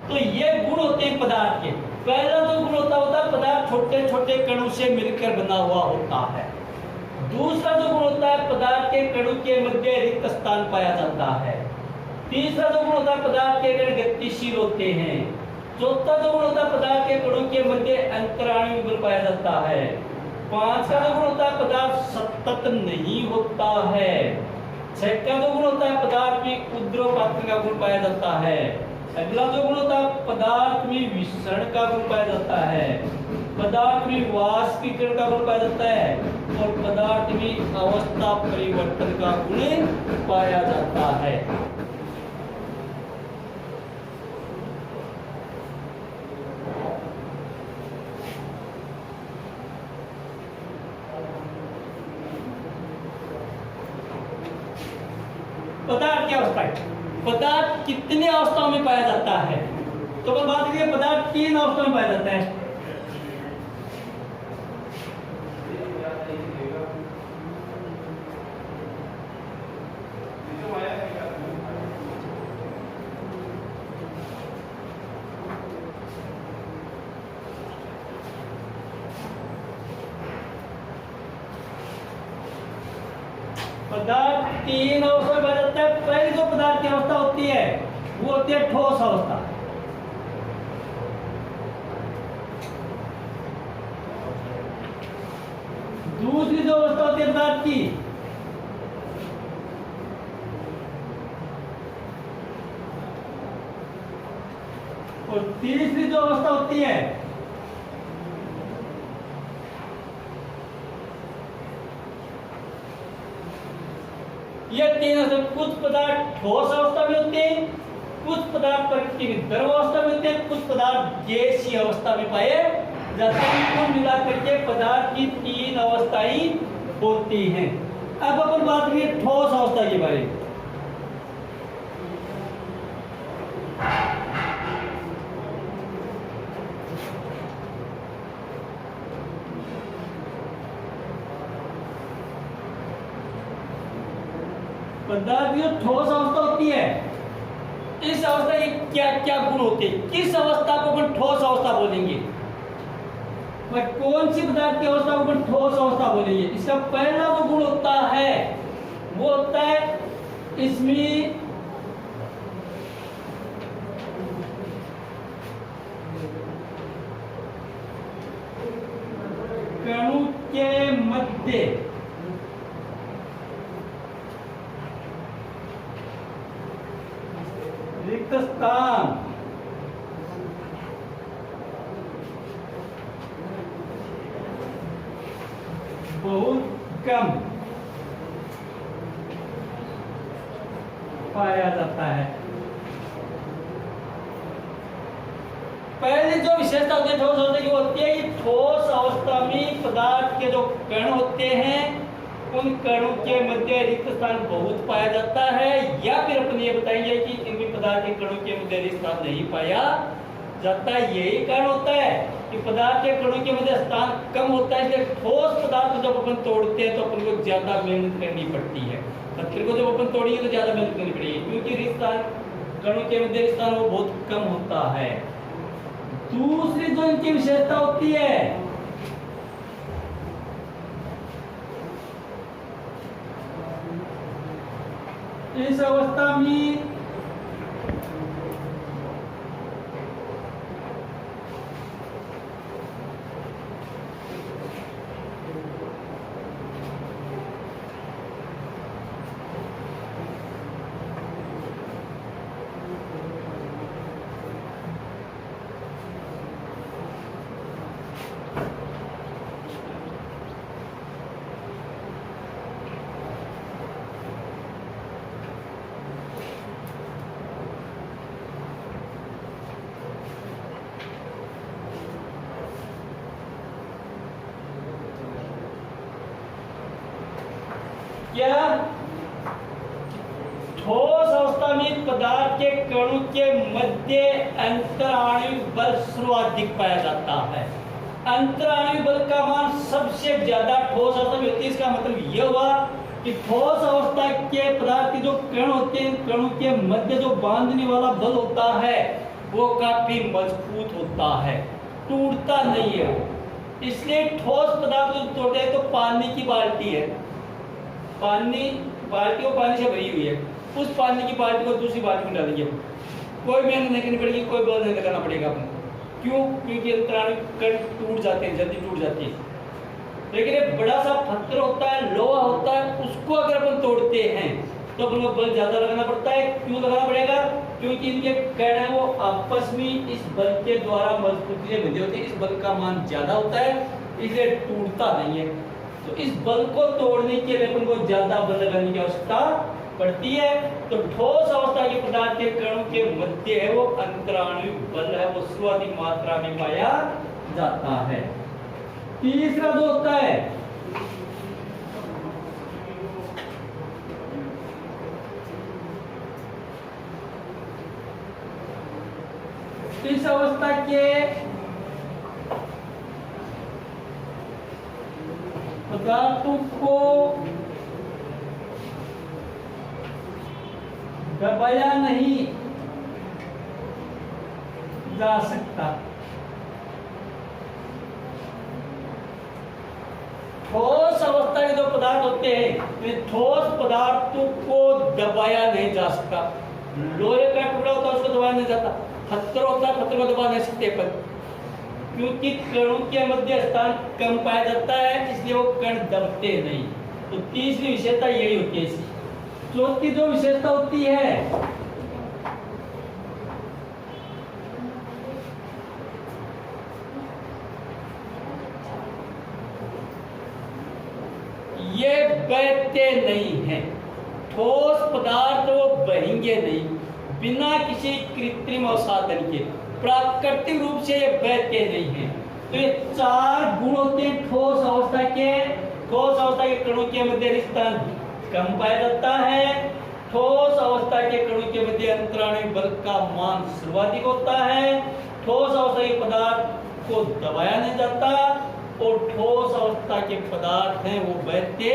तो ये गुण होते हैं पदार्थ के। पहला जो गुण होता है पदार्थ छोटे छोटे कणों से मिलकर बना हुआ होता है। दूसरा जो गुण होता है पदार्थ के कणों के मध्य रिक्त स्थान पाया जाता है। तीसरा जो गुण होता है पदार्थ के कण गतिशील होते हैं। चौथा जो गुण होता है पदार्थ के कणों के मध्य अंतराणु बल पाया जाता है। पांचवा जो गुण होता है पदार्थ सतत नहीं होता है। छठा जो गुण होता है पदार्थ में उद्रवपात्र का गुण पाया जाता है। अगला जो गुण होता है पदार्थ में विसरण का गुण पाया जाता है। पदार्थ में वाष्पीकरण का गुण पाया जाता है और पदार्थ में अवस्था परिवर्तन का गुण पाया जाता है। पदार्थ की अवस्था, पदार्थ कितने अवस्थाओं में पाया जाता है? तो अपन बात करेंगे पदार्थ 3 अवस्थाओं में पाया जाता है। पदार्थ 3 अवस्था में पाया जाता है। पहली जो पदार्थ की अवस्था होती है वो होती है ठोस अवस्था। दूसरी जो अवस्था होती है पदार्थ की और तीसरी जो अवस्था होती है ये 3 अवस्था। कुछ पदार्थ ठोस अवस्था में होते हैं, कुछ पदार्थ प्रकृति में द्रव अवस्था में होते हैं, कुछ पदार्थ गैसीय अवस्था में पाए जाते हैं। कुल मिलाकर के पदार्थ की 3 अवस्थाएं होती हैं। अब अपन बात करें ठोस अवस्था के बारे में। पदार्थ की जो ठोस अवस्था होती है इस अवस्था के क्या क्या गुण होते हैं? किस अवस्था को अपन ठोस अवस्था बोलेंगे? कौन सी पदार्थ की अवस्था को अपन ठोस अवस्था बोलेंगे? इसका पहला जो गुण होता है वो होता है इसमें कणों के मध्य रिक्त स्थान बहुत कम पाया जाता है। पहली जो विशेषता होती है ठोस अवस्था की होती है कि ठोस अवस्था में पदार्थ के जो कण होते हैं उन कणों के मध्य रिक्त स्थान बहुत पाया जाता है। या फिर अपन ये बताएंगे कि इनमें पदार्थ के कणों के मध्य रिक्त स्थान नहीं पाया जाता है। यही कारण होता है कि पदार्थ के कणों के मध्य स्थान कम होता है। इसलिए ठोस पदार्थ जब अपन तोड़ते हैं तो अपन को ज्यादा मेहनत करनी पड़ती है। पत्थर को जब अपन तोड़ेंगे तो ज्यादा मेहनत करनी पड़ेगी क्योंकि रिक्त स्थान कणों के मध्य रिक्त स्थान वो बहुत कम होता है। दूसरी जो इनकी विशेषता होती है इस अवस्था में क्या ठोस अवस्था में पदार्थ के कणों के मध्य अंतराणु बल सर्वाधिक पाया जाता है। अंतराणु बल का मान सबसे ज्यादा ठोस अवस्था में होती है। इसका मतलब यह हुआ कि ठोस अवस्था के पदार्थ के जो कण होते हैं कणों के मध्य जो बांधने वाला बल होता है वो काफी मजबूत होता है, टूटता नहीं है वो। इसलिए ठोस पदार्थ को तोड़ते हैं तो पानी की बाल्टी है, बाल्टी को पानी से भरी हुई है, उस पानी की बाल्टी को दूसरी बाल्टी में डालेंगे, कोई मेहनत नहीं करनी पड़ेगी, कोई बल नहीं लगाना पड़ेगा अपने। क्यों? क्योंकि अंतराणु कण टूट जाते हैं, जल्दी टूट जाती है। लेकिन एक बड़ा सा पत्थर होता है, लोहा होता है, उसको अगर अपन तोड़ते हैं तो अपन को बल ज्यादा लगाना पड़ता है। क्यों लगाना पड़ेगा? क्योंकि इनके कण है वो आपस में इस बल के द्वारा मजबूती से बंधे होते हैं, इस बल का मान ज्यादा होता है, इसलिए टूटता नहीं है। तो इस बल को तोड़ने के लिए अपन को ज्यादा बल लगाने की आवश्यकता पड़ती है। तो ठोस अवस्था के पदार्थ के कणों के मध्य है वो अंतराणु बल है, वो सर्वाधिक मात्रा में पाया जाता है। तीसरा जो होता है इस अवस्था के पदार्थों को दबाया नहीं जा सकता। ठोस अवस्था के जो पदार्थ होते हैं, ठोस पदार्थों को दबाया नहीं जा सकता। लोहे का टुकड़ा होता है, उसको दबाया नहीं जाता। पत्थर होता है, पत्थर को दबा नहीं सकते पर, क्योंकि कणों के मध्य स्थान कम पाया जाता है, इसलिए वो कण दबते नहीं। तो तीसरी विशेषता यही होती है इसकी। चौथी जो विशेषता होती है ये बहते नहीं हैं। ठोस पदार्थ वो बहेंगे नहीं, बिना किसी कृत्रिम अवसाधन के प्राकृतिक रूप से ये बहते नहीं हैं। तो ये चार गुण होते हैं ठोस अवस्था के। ठोस अवस्था के कणों के मध्य स्थान कम पाया जाता है, ठोस अवस्था के कणों के मध्य अंतराणु बल का मान सर्वाधिक होता है, ठोस अवस्था के पदार्थ को दबाया नहीं जाता, और ठोस अवस्था के पदार्थ हैं वो बहते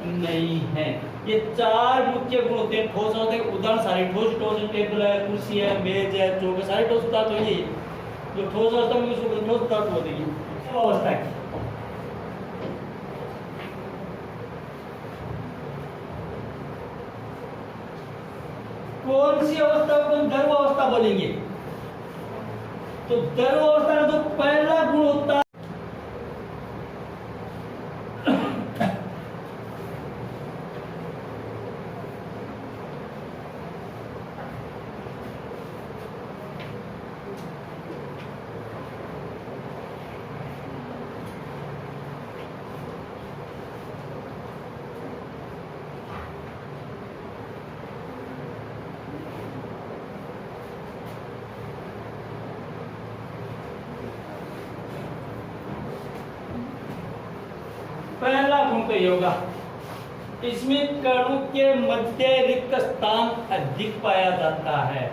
नहीं हैं। ये चार मुख्य गुण होते हैं ठोस अवस्था के। उदाहरण सारे ठोस टेबल है, कुर्सी है, मेज है, चौक है, सारे ठोस पदार्थ हो। ये जो ठोस अवस्था में ठोस पदार्थ होते हैं अवस्था की। कौन सी अवस्था को द्रव अवस्था बोलेंगे? तो द्रव अवस्था का जो पहला गुण होता है पहला गुण तो ये होगा, इसमें कणों के मध्य रिक्त स्थान अधिक पाया जाता है।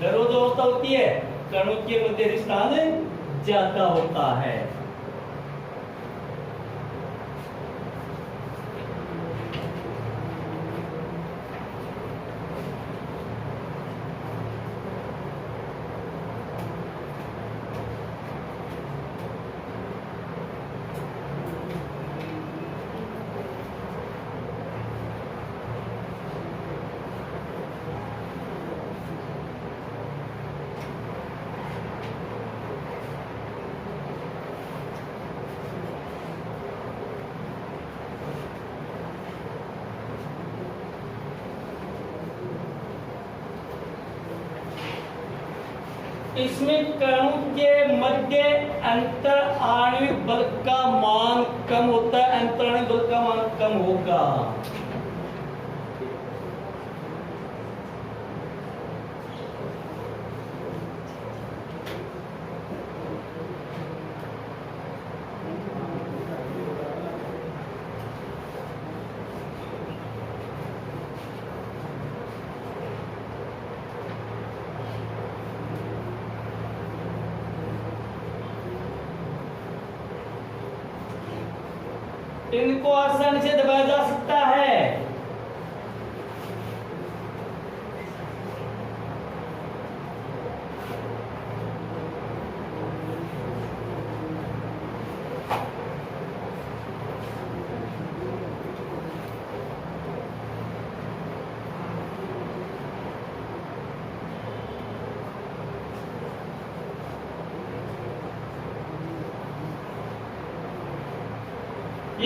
द्रव जो अवस्था होती है, कणों के मध्य रिक्त स्थान ज्यादा होता है। इसमें कणों के मध्य अंतर आणविक बल का मान कम होता है, अंतराणविक बल का मान कम होगा। इनको आसानी से दबाया जा सकता है।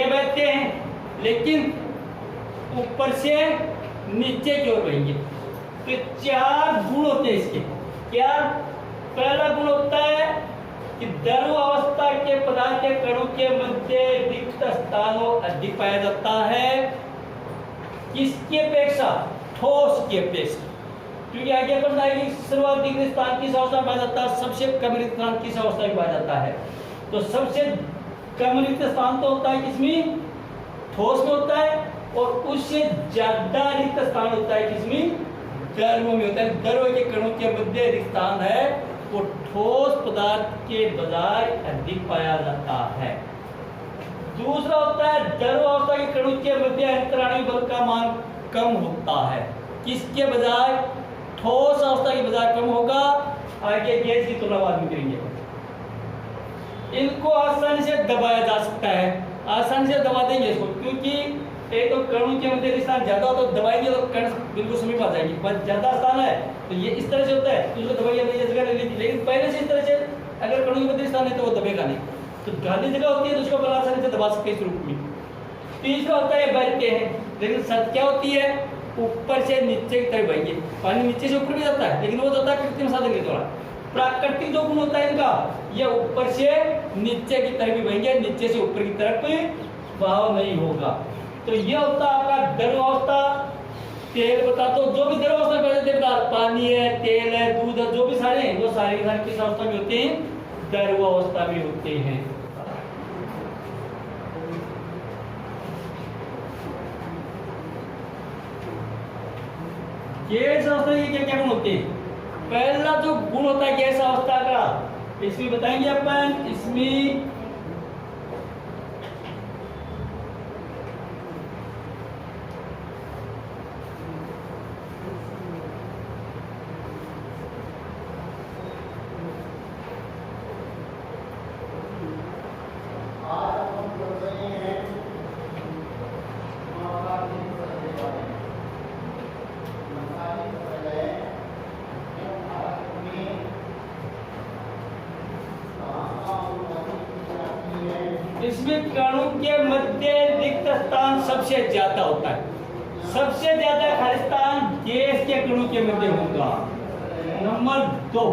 ये बहते हैं, लेकिन ऊपर से नीचे की ओर बहेंगे। तो 4 गुण होते हैं इसके। क्या? पहला गुण होता है कि द्रव अवस्था के पदार्थ के कणों के मध्य रिक्त स्थानों अधिक पाया जाता है। किसकी अपेक्षा? ठोस की अपेक्षा। क्योंकि आगे बढ़ना है कि सर्वाधिक रिक्त स्थान किस अवस्था में पाया जाता है, सबसे कम रिक्त स्थान किस अवस्था में पाया जाता है। तो सबसे कम रिक्त स्थान तो होता है किसमें? ठोस में होता है। और उससे ज्यादा रिक्त स्थान होता है किसमें? द्रव में होता है। द्रव के कणों के मध्य रिक्त स्थान है वो ठोस पदार्थ के बजाय अधिक पाया जाता है। दूसरा होता है द्रव अवस्था के कणों के मध्य अंतराणु बल का मान कम होता है। किसके बजाय? ठोस अवस्था के बजाय कम होगा। आगे गैस की तुलना बाद में करेंगे। इनको आसानी से दबाया जा सकता है, आसानी से दबा देंगे इसको, क्योंकि एक तो कणों के मध्य स्थान ज्यादा हो तो दबाएंगे तो कण बिल्कुल समीप आ जाएंगे। पर ज्यादा स्थान है तो ये इस तरह से होता है, तो उसको दबाइए नहीं जगह ले लीजिए। लेकिन पहले से इस तरह से अगर कणों के मध्य स्थान है तो वो दबेगा नहीं। तो खाली जगह होती है तो उसको बड़ा आसानी से दबा सकते हैं इस रूप में। तीसरा होता है बहते हैं, लेकिन सत क्या होती है? ऊपर से नीचे की तरफ बहेंगे। पानी नीचे से ऊपर भी जाता है, लेकिन वो होता है कृत्रिम साधन के द्वारा। प्राकृतिक जो गुण होता है इनका, ये ऊपर से नीचे की तरफ भी बहेंगे, नीचे से ऊपर की तरफ बहाव नहीं होगा। तो ये होता है आपका द्रव अवस्था। तेल बता तो जो भी द्रव अवस्था में पदार्थ, पानी है, तेल है, दूध है, जो भी सारे हैं वो सारे किस अवस्था में होते हैं? द्रव अवस्था में होते हैं। गैस अवस्था के क्या क्या गुण होते हैं? पहला जो गुण होता है गैस अवस्था का, इसमें बताएंगे अपन। इसमें इसमें कणों के मध्य रिक्त स्थान सबसे ज्यादा होता है। सबसे ज्यादा खाली स्थान गैस के कणों के मध्य होगा। नंबर 2,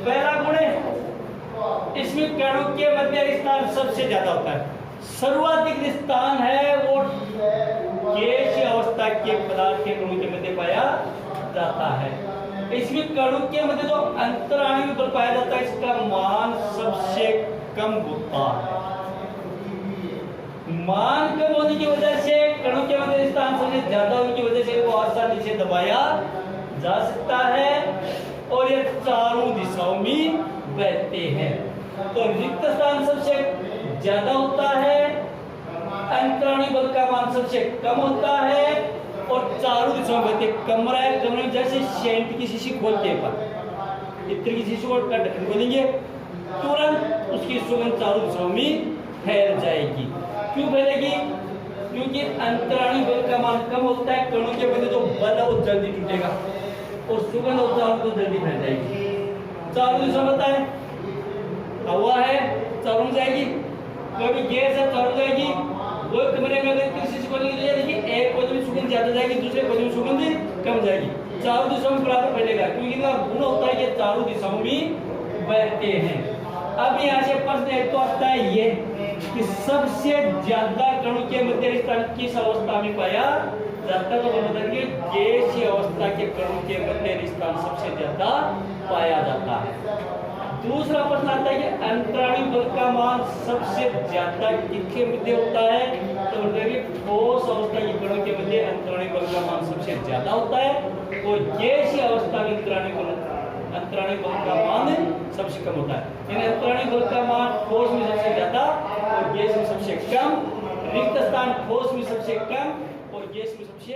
पहला गुण है इसमें कणों के मध्य स्थान सबसे ज्यादा होता है। सर्वाधिक स्थान है वो गैसीय अवस्था के पदार्थ के कणों के मध्य पाया जाता है। इसमें कणों के मध्य जो अंतराणु बल पाया जाता है इसका मान सबसे कम होता है। मान कम होने की वजह से कणों के मध्य स्थान सबसे ज्यादा होने की वजह से वो आसानी से दबाया जा सकता है और ये चारों दिशाओं में बहते हैं। तो रिक्त स्थान सबसे ज्यादा होता है, अंतराणु बल का मान सबसे कम होता है और चारों दिशाओं में बहती है। कमरा है, कमरे में जैसे सेंट की शीशी खोलते हैं पर इत्र की शीशी को ढक्कन खोलेंगे, तुरंत उसकी सुगंध चारों दिशाओं में फैल जाएगी। क्यों फैलेगी? क्योंकि अंतराणु बल का मान कम होता है, कणों के बदले जो बल है वो जल्दी टूटेगा और सुगंध और चारों को जल्दी फैल जाएगी। चारों दिशाओं में है, हवा है चारों में जाएगी, कभी गैस है चारों जाएगी। वो कमरे में अगर किसी से खोलेंगे तो देखिए एक कोने में सुगंध ज्यादा जाएगी, दूसरे कोने में सुगंध कम जाएगी। चारों दिशाओं में बराबर फैलेगा क्योंकि इनका गुण होता है कि चारों दिशाओं में बहते हैं। अब यहाँ से प्रश्न एक तो आता है ये कि सबसे ज्यादा कणों के मध्य स्थान किस अवस्था में पाया जाता है? तो मतलब कि गैसीय अवस्था के कणों के मध्य स्थान सबसे ज्यादा पाया जाता है। दूसरा प्रश्न आता है कि अंतराणु बल का मान सबसे ज्यादा किसके मध्य होता है? तो मतलब कि ठोस अवस्था के कणों के मध्य अंतराणु बल का मान सबसे ज्यादा होता है और गैसीय अवस्था में अंतराणु बल का मान सबसे कम होता है। यानी अंतराणु बल का मान ठोस में सबसे ज्यादा और गैस में सबसे कम, रिक्त स्थान ठोस में सबसे कम और गैस में सबसे